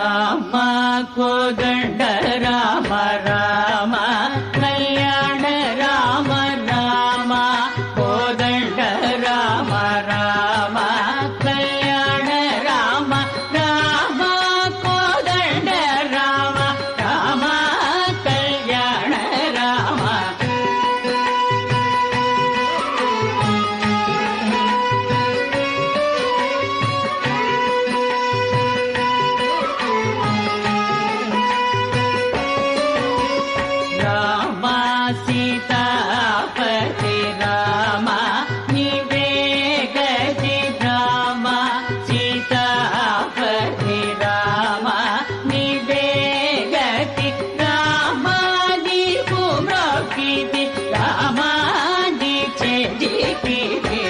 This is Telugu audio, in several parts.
రామ కోదండ రామ రామ కళ్యాణ రామ రామ కోదండ రామ రామ కళ్యాణ రామ రామ కోదండ రామ రామ కళ్యాణ రామ సీతాపతి రామ నీవే గతి రామ సీతాపతి రామ నీవే గతి రామ నీకు మ్రొక్కితి రామ నీ చెడిపితి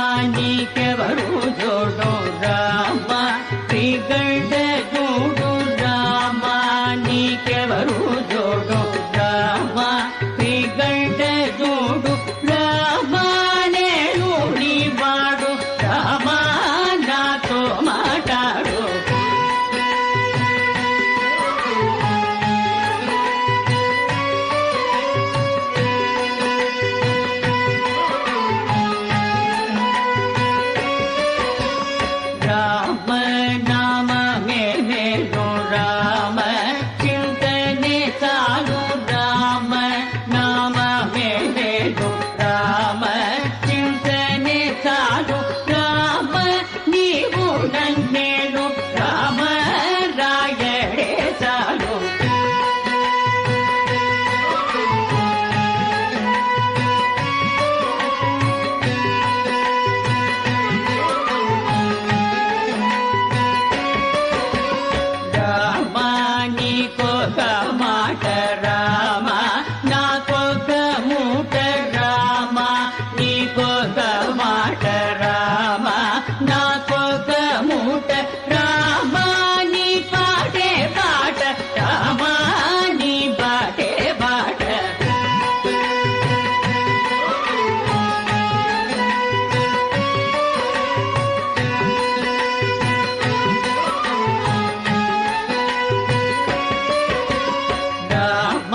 రామానికెవరు జోడు రామ శ్రీగండ జోడు రామానికెవరు జోడు రామ శ్రీగండ జోడు రామానేడు నీవాడు రామ నాతో మాట్లాడు రామ నామమే వేణు రామ చింతనే చాలు రామ నామమే వేణు రామ చింతనే చాలు రామ నీవు నన్నేను రామ రాయడే చాలు రామ నీకొక మాట రామ నాకొక మూట రామ నీకొక మాట రామ నాకొక మూట రామ నీ పాటే పాట రామ నీ బాటే బాట రామ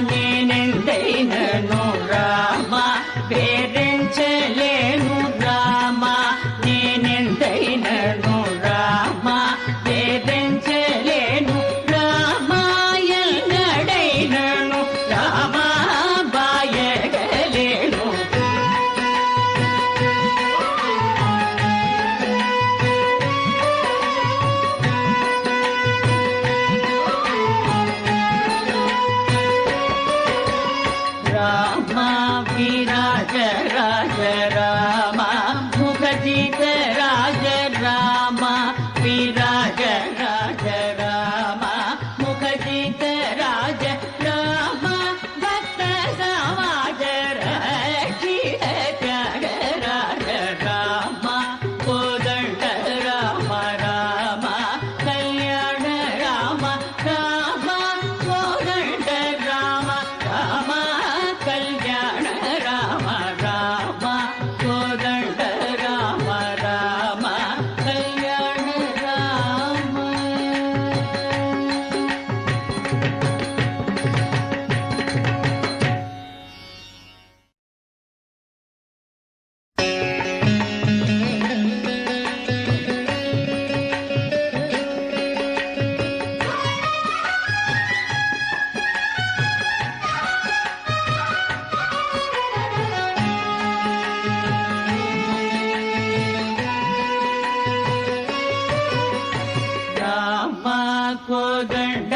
నేనెందైనను రామ వేరించలేను రామ నేనెందైనను రామ వేరించలేను రామ ఎన్నడైనను రామ బాయగలేను రామ విరాజ రాజ రామ ముఖజిత రాజ రామ విరాజ రాజ రామ ముఖజిత రాజ రామ భక్త సమాజ రక్షిత త్యాగ రాజ రామ కోదండ రామ రామ కళ్యాణ రామ రామ కోదండ రామ రామ కళ్యాణ రామ రామ కోదండ రామ రామ కళ్యాణ రామ రామ కోదండ